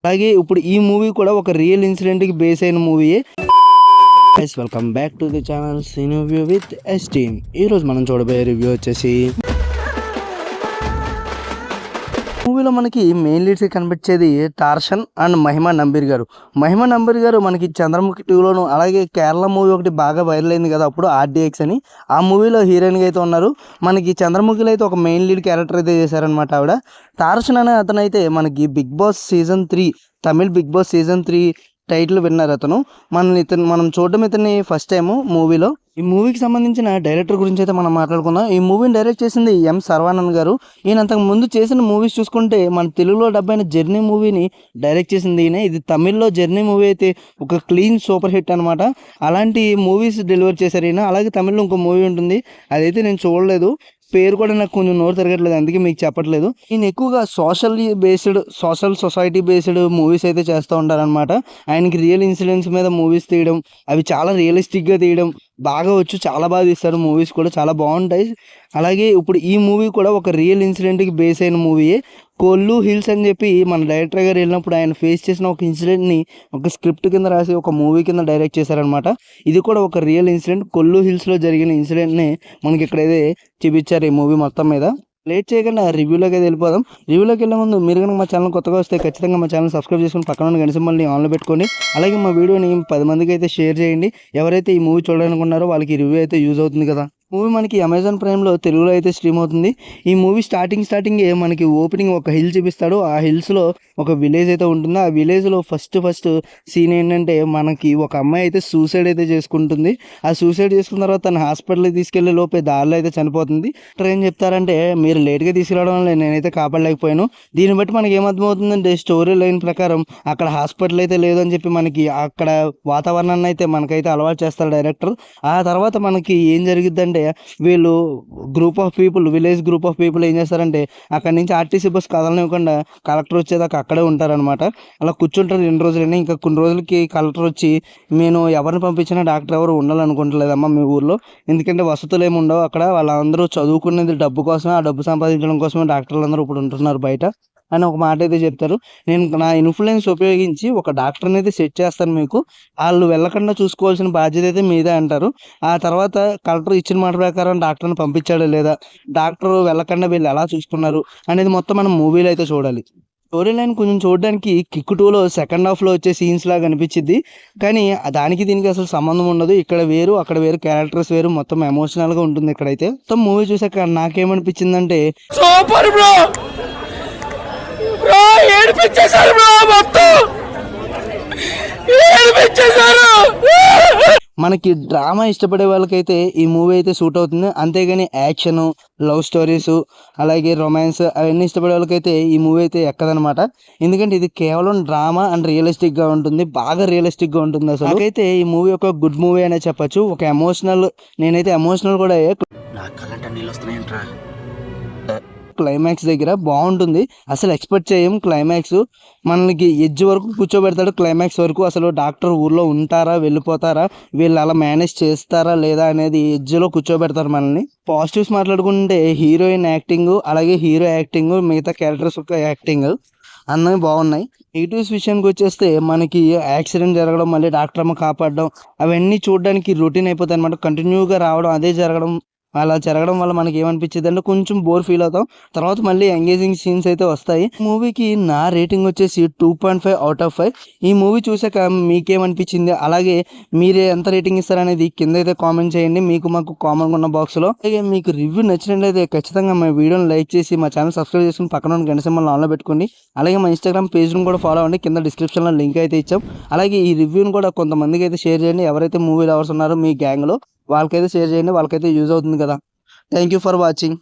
అలాగే ఇప్పుడు ఈ మూవీ కూడా ఒక రియల్ ఇన్సిడెంట్కి బేస్ అయిన మూవీయే. Guys welcome back to the channel cine review with S team. ఈరోజు మనం చూడబోయే రివ్యూ వచ్చేసి మూవీలో మనకి మెయిన్ లీడ్స్కి కనిపించేది టార్షన్ అండ్ మహిమా నంబీర్ గారు. మహిమా నంబీర్ గారు మనకి చంద్రముఖి 2లోను అలాగే కేరళ మూవీ ఒకటి బాగా వైరల్ అయింది కదా అప్పుడు RDX అని, ఆ మూవీలో హీరోయిన్గా అయితే ఉన్నారు. మనకి చంద్రముఖిలో అయితే ఒక మెయిన్ లీడ్ క్యారెక్టర్ అయితే చేశారనమాట ఆవిడ. టార్షన్ అనే అతను అయితే మనకి Bigg Boss season 3 Tamil Bigg Boss season 3 title విన్నారు అతను. మనం చూడడం ఇతన్ని ఫస్ట్ టైం మూవీలో. ఈ మూవీకి సంబంధించిన డైరెక్టర్ గురించి అయితే మనం మాట్లాడుకుందాం. ఈ మూవీని డైరెక్ట్ చేసింది M సర్వానంద్ గారు. ఈయన అంతకు ముందు చేసిన మూవీస్ చూసుకుంటే మన తెలుగులో డబ్ అయిన జర్నీ మూవీని డైరెక్ట్ చేసింది ఈయన. ఇది తమిళ్లో జర్నీ మూవీ అయితే ఒక క్లీన్ సూపర్ హిట్ అనమాట. అలాంటి మూవీస్ డెలివర్ చేశారు ఈయన. అలాగే తమిళ్లో ఇంకో మూవీ ఉంటుంది, అదైతే నేను చూడలేదు, పేరు కూడా నాకు కొంచెం నోరు తిరగట్లేదు, అందుకే మీకు చెప్పట్లేదు. ఈయన ఎక్కువగా సోషల్ సొసైటీ బేస్డ్ మూవీస్ అయితే చేస్తూ ఉంటారనమాట. ఆయనకి రియల్ ఇన్సిడెంట్స్ మీద మూవీస్ తీయడం, అవి చాలా రియలిస్టిక్గా తీయడం బాగా వచ్చు. చాలా బాగా తీస్తారు మూవీస్ కూడా, చాలా బాగుంటాయి. అలాగే ఇప్పుడు ఈ మూవీ కూడా ఒక రియల్ ఇన్సిడెంట్కి బేస్ అయిన మూవీయే. కొల్లు హిల్స్ అని చెప్పి మన డైరెక్టర్ గారు వెళ్ళినప్పుడు ఆయన ఫేస్ చేసిన ఒక ఇన్సిడెంట్ని ఒక స్క్రిప్ట్ కింద రాసి ఒక మూవీ కింద డైరెక్ట్ చేశారనమాట. ఇది కూడా ఒక రియల్ ఇన్సిడెంట్, కొల్లు హిల్స్లో జరిగిన ఇన్సిడెంట్ని మనకి ఇక్కడైతే చూపించారు ఈ మూవీ మొత్తం మీద. లేట్ చేయకుండా రివ్యూలోకి అయితే వెళ్ళిపోదాం. రివ్యూలోకి వెళ్ళే ముందు మీరు కనుక మా ఛానల్ కొత్తగా వస్తే ఖచ్చితంగా మా ఛానల్ సబ్స్క్రైబ్ చేసుకుని పక్కన ఉన్న గంట సింబల్ని ఆన్లో పెట్టుకోండి. అలాగే మా వీడియోని 10 మందికి అయితే షేర్ చేయండి. ఎవరైతే ఈ మూవీ చూడాలనుకున్నారో వాళ్ళకి రివ్యూ అయితే యూజ్ అవుతుంది కదా. మూవీ మనకి అమెజాన్ ప్రైమ్లో తెలుగులో అయితే స్ట్రీమ్ అవుతుంది. ఈ మూవీ స్టార్టింగే మనకి ఓపెనింగ్ ఒక హిల్ చూపిస్తాడు. ఆ హిల్స్లో ఒక విలేజ్ అయితే ఉంటుంది. ఆ విలేజ్లో ఫస్ట్ సీన్ ఏంటంటే మనకి ఒక అమ్మాయి అయితే సూసైడ్ అయితే చేసుకుంటుంది. ఆ సూసైడ్ చేసుకున్న తర్వాత తన హాస్పిటల్కి తీసుకెళ్లే లోపే దారిలో అయితే చనిపోతుంది. ఏం చెప్తారంటే మీరు లేట్గా తీసుకురావడం వల్ల నేనైతే కాపాడలేకపోయాను. దీన్ని బట్టి మనకి ఏమర్థమవుతుందంటే స్టోరీ లైన్ ప్రకారం అక్కడ హాస్పిటల్ అయితే లేదని చెప్పి మనకి అక్కడ వాతావరణాన్ని అయితే మనకైతే అలవాటు చేస్తారు డైరెక్టర్. ఆ తర్వాత మనకి ఏం జరిగిద్దంటే వీళ్ళు విలేజ్ గ్రూప్ ఆఫ్ పీపుల్ ఏం చేస్తారంటే అక్కడి నుంచి RTC బస్ కదలనివ్వకుండా కలెక్టర్ వచ్చేదాకా అక్కడే ఉంటారనమాట. అలా కూర్చుంటారు 2 రోజులైనా. ఇంకా కొన్ని రోజులకి కలెక్టర్ వచ్చి నేను ఎవరిని పంపించినా డాక్టర్ ఎవరు ఉండాలనుకుంటలేదమ్మా మీ ఊర్లో, ఎందుకంటే వసతులు ఏమి ఉండవు అక్కడ, వాళ్ళందరూ చదువుకునేది డబ్బు కోసమే, ఆ డబ్బు సంపాదించడం కోసమే డాక్టర్లు అందరూ ఇప్పుడు ఉంటున్నారు బయట అని ఒక మాట అయితే చెప్తారు. నేను నా ఇన్ఫ్లుయెన్స్ ఉపయోగించి ఒక డాక్టర్ని అయితే సెట్ చేస్తాను, మీకు వాళ్ళు వెళ్ళకుండా చూసుకోవాల్సిన బాధ్యత అయితే మీదే అంటారు. ఆ తర్వాత కలెక్టర్ ఇచ్చిన మాట ప్రకారం డాక్టర్ని పంపించాడా లేదా, డాక్టర్ వెళ్ళకుండా వీళ్ళు ఎలా చూసుకున్నారు అనేది మొత్తం మనం మూవీలో అయితే చూడాలి. స్టోరీ లైన్ కొంచెం చూడడానికి కిక్ 2లో సెకండ్ హాఫ్లో వచ్చే సీన్స్ లాగా అనిపించింది, కానీ దానికి దీనికి అసలు సంబంధం ఉండదు. ఇక్కడ వేరు అక్కడ వేరు, క్యారెక్టర్స్ వేరు, మొత్తం ఎమోషనల్గా ఉంటుంది ఇక్కడైతే. మొత్తం మూవీ చూసాక నాకేమనిపించిందంటే సూపర్ బ్రో, మనకి డ్రామా ఇష్టపడే వాళ్ళకైతే ఈ మూవీ అయితే సూట్ అవుతుంది. అంతేగాని యాక్షన్, లవ్ స్టోరీస్, అలాగే రొమాన్స్ అవన్నీ ఇష్టపడే వాళ్ళకైతే ఈ మూవీ అయితే ఎక్కదనమాట. ఎందుకంటే ఇది కేవలం డ్రామా అండ్ రియలిస్టిక్గా ఉంటుంది, బాగా రియలిస్టిక్గా ఉంటుంది. అసలు నాకైతే ఈ మూవీ ఒక గుడ్ మూవీ అనే చెప్పచ్చు. ఒక నేనైతే ఎమోషనల్ కూడా క్లైమాక్స్ దగ్గర బాగుంటుంది. అసలు ఎక్స్పెక్ట్ చేయం క్లైమాక్స్, మనకి ఎడ్జ్ వరకు కూర్చోబెడతాడు. క్లైమాక్స్ వరకు అసలు డాక్టర్ ఊర్లో ఉంటారా, వెళ్ళిపోతారా, వీళ్ళు అలా మేనేజ్ చేస్తారా లేదా అనేది ఎడ్జ్లో కూర్చోబెడతారు మనల్ని. పాజిటివ్స్ మాట్లాడుకుంటే హీరోయిన్ యాక్టింగ్, అలాగే హీరో యాక్టింగ్, మిగతా క్యారెక్టర్స్ యొక్క యాక్టింగ్ అన్నీ బాగున్నాయి. నెగిటివ్స్ విషయానికి వచ్చేస్తే మనకి యాక్సిడెంట్ జరగడం, మళ్ళీ డాక్టర్ అమ్మ కాపాడడం, అవన్నీ చూడడానికి రొటీన్ అయిపోతాయి అనమాట. కంటిన్యూగా రావడం, అదే జరగడం, అలా జరగడం వల్ల మనకి ఏమనిపించింది అంటే కొంచెం బోర్ ఫీల్ అవుతాం. తర్వాత మళ్ళీ ఎంగేజింగ్ సీన్స్ అయితే వస్తాయి. మూవీకి నా రేటింగ్ వచ్చేసి 2.5 అవుట్ ఆఫ్ 5. ఈ మూవీ చూసాక మీకేమనిపించింది, అలాగే మీరే ఎంత రేటింగ్ ఇస్తారనేది కింద అయితే కామెంట్ చేయండి, మాకు కామన్గా ఉన్న బాక్స్లో. అలాగే మీకు రివ్యూ నచ్చినట్లయితే ఖచ్చితంగా మా వీడియోని లైక్ చేసి మా ఛానల్ సబ్స్క్రైబ్ చేసుకుని పక్కన ఉన్న గంట సింబల్ని ఆన్లో పెట్టుకోండి. అలాగే మా ఇన్స్టాగ్రామ్ పేజ్ను కూడా ఫాలో అవ్వండి, కింద డిస్క్రిప్షన్లో లింక్ అయితే ఇచ్చాం. అలాగే ఈ రివ్యూని కూడా కొంతమందికి అయితే షేర్ చేయండి, ఎవరైతే మూవీ లవర్స్ ఉన్నారో మీ గ్యాంగ్లో వాళ్ళకైతే షేర్ చేయండి, వాళ్ళకైతే యూజ్ అవుతుంది కదా. Thank you for watching.